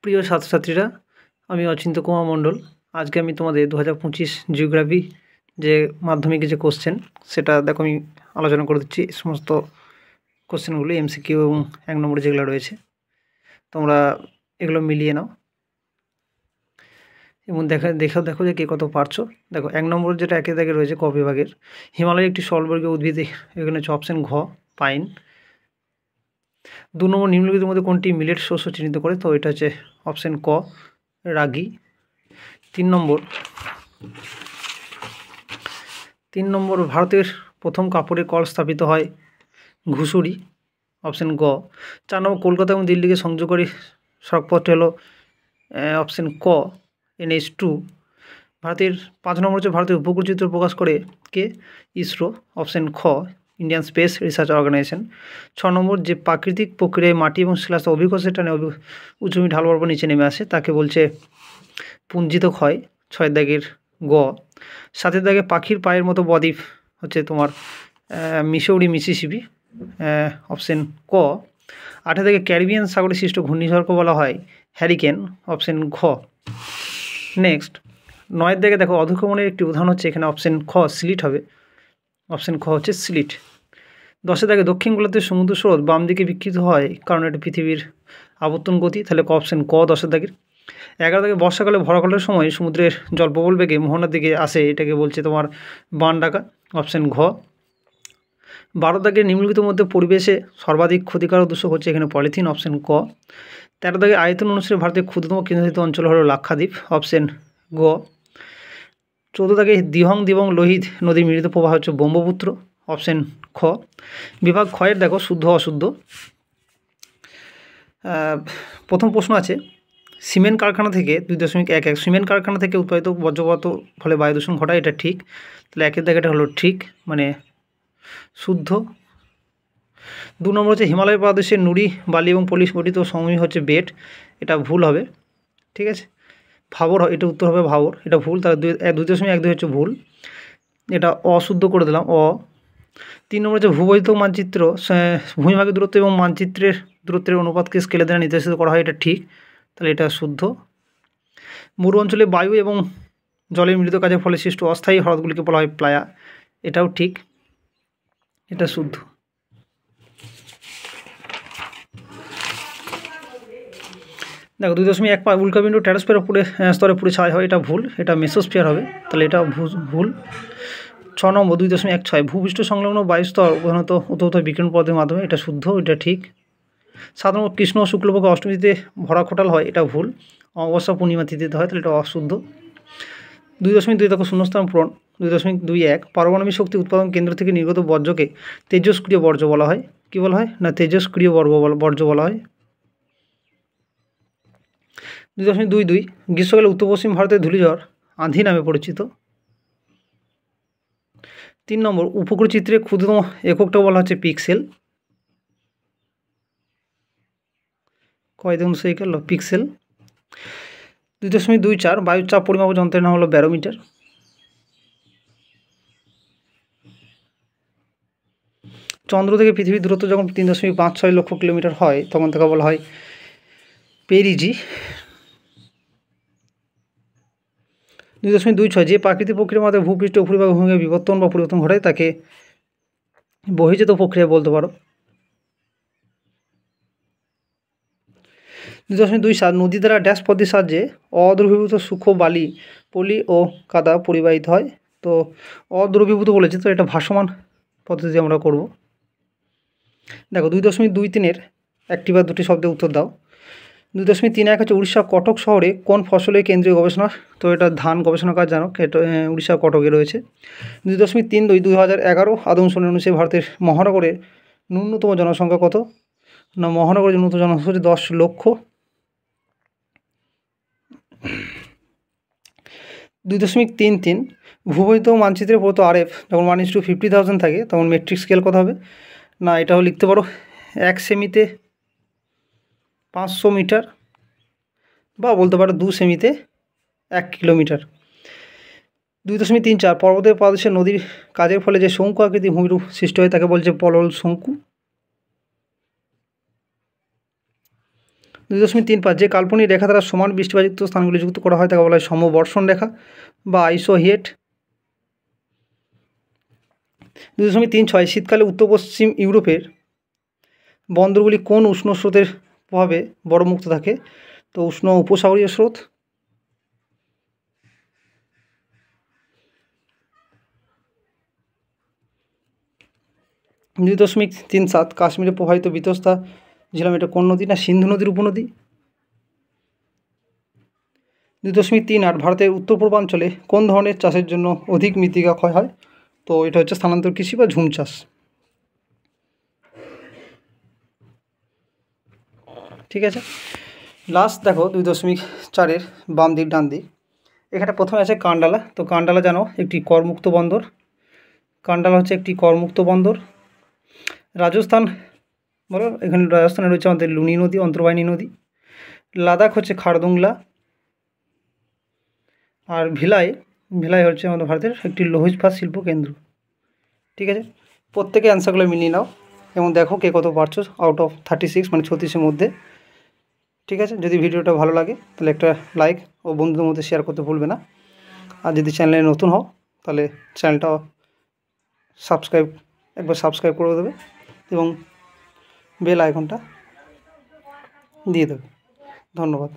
প্রিয় ছাত্রছাত্রীরা, আমি অচিন্ত কুমার মণ্ডল। আজকে আমি তোমাদের 2025 জিওগ্রাফি যে মাধ্যমিকে যে কোশ্চেন সেটা দেখো আমি আলোচনা করে দিচ্ছি। এই সমস্ত কোশ্চেনগুলি এমসিকিউ এবং 1 নম্বরে যেগুলো রয়েছে তোমরা এগুলো মিলিয়ে নাও এবং দেখো যে কে কত পারছো। দেখো 1 নম্বর যেটা একের দাগে রয়েছে ক বিভাগের, হিমালয়ের একটি স্বল্পবর্গীয় উদ্ভিদ, এখানে হচ্ছে অপশন ঘ পাইন। 2 নম্বর নিম্নলিখিতের মধ্যে কোনটি মিলেট শস্য চিহ্নিত করে? তো এটা হচ্ছে অপশন ক রাগি। 3 নম্বর ভারতের প্রথম কাপড়ের কল স্থাপিত হয় ঘুষুরি, অপশন গ। 4 নম্বর কলকাতা এবং দিল্লিকে সংযোগকারী সড়কপথটি হলো অপশন ক NH2। ভারতের 5 নম্বর হচ্ছে ভারতের উপগ্রহ চিত্র প্রকাশ করে কে? ইসরো, অপশন খ ইন্ডিয়ান স্পেস রিসার্চ অর্গানাইজেশন। 6 নম্বর যে প্রাকৃতিক প্রক্রিয়ায় মাটি এবং শিলাস্তর অভিকর্ষের টানে উঁচুমি ঢাল পর্বত নিচে নেমে আসে তাকে বলছে পুঞ্জিত ক্ষয়, 6 দাগের গ। 7 দাগে পাখির পায়ের মতো বদ্বীপ হচ্ছে তোমার মিসৌরি মিসিসিপি, অপশন ক। 8 দাগে ক্যারিবিয়ান সাগরে সৃষ্ট ঘূর্ণিঝড়কে বলা হয় হ্যারিকেন, অপশন ঘ। নেক্সট 9 দাগে দেখো অধঃক্ষেপণের একটি উদাহরণ হচ্ছে এখানে অপশন খ স্লিট হবে, অপশন খ হচ্ছে স্লিট। 10 দাগে দক্ষিণ গোলার্ধের সমুদ্র স্রোত বাম দিকে বিকৃত হয় কারণ এটা পৃথিবীর আবর্তন গতি, তাহলে অপশন ক 10 দাগের। 11 দাগে বর্ষাকালে ভরাকালের সময় সমুদ্রের জল প্রবল বেগে মোহনার দিকে আসে, এটাকে বলছে তোমার বান ডাকা, অপশন ঘ। 12 দাগের নিম্নলিখিতের মধ্যে পরিবেশে সর্বাধিক ক্ষতিকারক দূষক হচ্ছে এখানে পলিথিন, অপশন ক। 13 দাগে আয়তন অনুসারে ভারতের ক্ষুদ্রতম কেন্দ্রশাসিত অঞ্চল হলো লাক্ষাদ্বীপ, অপশন গ। 14 দাগে দিহং দিবং লোহিত নদীর মিলিত প্রবাহ হচ্ছে ব্রহ্মপুত্র, অপশন খ। বিভাগ ক্ষয়ের দেখো শুদ্ধ অশুদ্ধ। প্রথম প্রশ্ন আছে সিমেন্ট কারখানা থেকে 2.11 সিমেন্ট কারখানা থেকে উৎপাদিত বর্জ্য পদার্থ ফলে বায়ু দূষণ ঘটায়, এটা ঠিক, তাহলে একের দাগে এটা হলো ঠিক মানে শুদ্ধ। 2 নম্বর হচ্ছে হিমালয় প্রদেশের নুড়ি বালি এবং পলিশ গঠিত সমভূমি হচ্ছে বেট, এটা ভুল হবে, ঠিক আছে। ভাবর, এটা উত্তর হবে ভাবর, এটা ভুল, তাহলে 2.12 হচ্ছে ভুল, এটা অশুদ্ধ করে দিলাম অ। 3 নম্বর হচ্ছে ভূবৈধ মানচিত্র ভূমিভাগের দূরত্ব এবং মানচিত্রের দূরত্বের অনুপাতকে স্কেলের দ্বারা নির্দেশিত করা হয়, এটা ঠিক, তাহলে এটা শুদ্ধ। মরু অঞ্চলে বায়ু এবং জলের মিলিত কাজের ফলে সৃষ্ট অস্থায়ী হ্রদগুলিকে বলা হয় প্লায়া, এটাও ঠিক, এটা শুদ্ধ। দেখো 2.1 উল্কাপিণ্ড ট্যারোস্ফিয়ার স্তরে পুড়ে ছাই হয়, এটা ভুল, এটা মেসোস্ফিয়ার হবে, তাহলে এটা ভুল। 6 নম্বর 2.16 ভূপৃষ্ঠ সংলগ্ন বায়ুস্তর প্রধানত উত্তপ্ত বিকিরণ পদার্থের মাধ্যমে, এটা শুদ্ধ, এটা ঠিক। 7 নম্বর কৃষ্ণ ও শুক্লপক্ষ অষ্টমীতে ভরা খোটাল হয়, এটা ভুল, অমাবস্যা পূর্ণিমা তিথিতে হয়, তাহলে এটা অশুদ্ধ। 2.2 দেখো শূন্যস্থান পূরণ। 2.21 পারমাণবিক শক্তি উৎপাদন কেন্দ্র থেকে নির্গত বর্জ্যকে তেজস্ক্রিয় বর্জ্য বলা হয়, কি বলা হয় না তেজস্ক্রিয় বর্জ্য বলা হয়। 2.22 গ্রীষ্মকালে উত্তর পশ্চিম ভারতের ধূলিঝড় আঁধি নামে পরিচিত। 3 নম্বর উপগ্রহ চিত্রে ক্ষুদ্রতম এককটা বলা হচ্ছে পিক্সেল, কয় দেখুন সেই গেল পিক্সেল। 2.24 বায়ুর চাপ পরিমাপ যন্ত্রের নাম হলো ব্যারোমিটার। চন্দ্র থেকে পৃথিবীর দূরত্ব যখন 3.56 লক্ষ কিলোমিটার হয় তখন তাকে বলা হয় পেরিজি। 2.26 যে প্রাকৃতিক প্রক্রিয়ার মাধ্যমে ভূপৃষ্ঠ উপরিভাগ ভূমিকে বিবর্তন বা পরিবর্তন ঘটায় তাকে বহির্জাত প্রক্রিয়া বলতে পারো। 2.27 নদী দ্বারা ড্যাশ পদ্ধতির সাহায্যে অদ্রবীভূত সূক্ষ্ম বালি পলি ও কাদা পরিবাহিত হয়, তো অদ্রবীভূত বলেছে, তো এটা ভাসমান পদ্ধতি আমরা করব। দেখো 2.23 একটি বা দুটি শব্দে উত্তর দাও। 2.31 হচ্ছে উড়িষ্যা কটক শহরে কোন ফসলের কেন্দ্রীয় গবেষণা, তো এটা ধান গবেষণাগার জানো, এটা উড়িষ্যা কটকে রয়েছে। 2.32 2011 আদমশুমারি অনুসারে ভারতের মহানগরের ন্যূনতম জনসংখ্যা কত, না মহানগরের ন্যূনতম জনসংখ্যা হচ্ছে 10 লক্ষ। 2.33 ভূবৈধ মানচিত্রে প্রদত্ত RF যখন 1:50,000 থাকে তখন মেট্রিক স্কেল কত হবে, না এটাও লিখতে পারো 1 সেমিতে 500 মিটার বা বলতে পারো 2 সেমিতে 1 কিলোমিটার। 2.34 পর্বতের পাদদেশে নদীর কাজের ফলে যে শঙ্কু আকৃতি ভূমিরূপ সৃষ্টি হয় তাকে বলছে পলল শঙ্কু। 2.35 যে কাল্পনিক রেখা দ্বারা সমান বৃষ্টিপাতযুক্ত স্থানগুলি যুক্ত করা হয় তাকে বলা হয় সমবর্ষণ রেখা বা আইসোহিয়েট। 2.36 শীতকালে উত্তর পশ্চিম ইউরোপের বন্দরগুলি কোন উষ্ণ স্রোতের প্রভাবে বরফ মুক্ত থাকে? তো উষ্ণ উপসাগরীয় স্রোত। 2.37 কাশ্মীরে প্রবাহিত বিতস্তা ঝিলাম এটা কোন নদী? না সিন্ধু নদীর উপনদী। 2.38 ভারতের উত্তর পূর্বাঞ্চলে কোন ধরনের চাষের জন্য অধিক মৃত্তিকা ক্ষয় হয়? তো এটা হচ্ছে স্থানান্তর কৃষি বা ঝুম চাষ। ঠিক আছে, লাস্ট দেখো 2.4 বাম দিক ডান দিক। এখানে প্রথমে আছে কান্ডালা। তো কান্ডালা জানো একটি করমুক্ত বন্দর। কান্ডালা হচ্ছে একটি করমুক্ত বন্দর। রাজস্থান বলো, এখানে রাজস্থানে রয়েছে আমাদের লুনি নদী, অন্তর্বাহিনী নদী। লাদাখ হচ্ছে খারদুংলা। আর ভিলাই হচ্ছে আমাদের ভারতের একটি লৌহ ইস্পাত শিল্প কেন্দ্র। ঠিক আছে, প্রত্যেকে অ্যান্সারগুলো মিলিয়ে নাও এবং দেখো কে কত পারছো আউট অফ 36 মানে 36-এর মধ্যে। ঠিক আছে, যদি ভিডিওটা ভালো লাগে তাহলে একটা লাইক ও বন্ধুদের মধ্যে শেয়ার করতে ভুলবে না। আর যদি চ্যানেলে নতুন হও তাহলে চ্যানেলটা সাবস্ক্রাইব করে দেবে এবং বেল আইকনটা দিয়ে দেবে। ধন্যবাদ।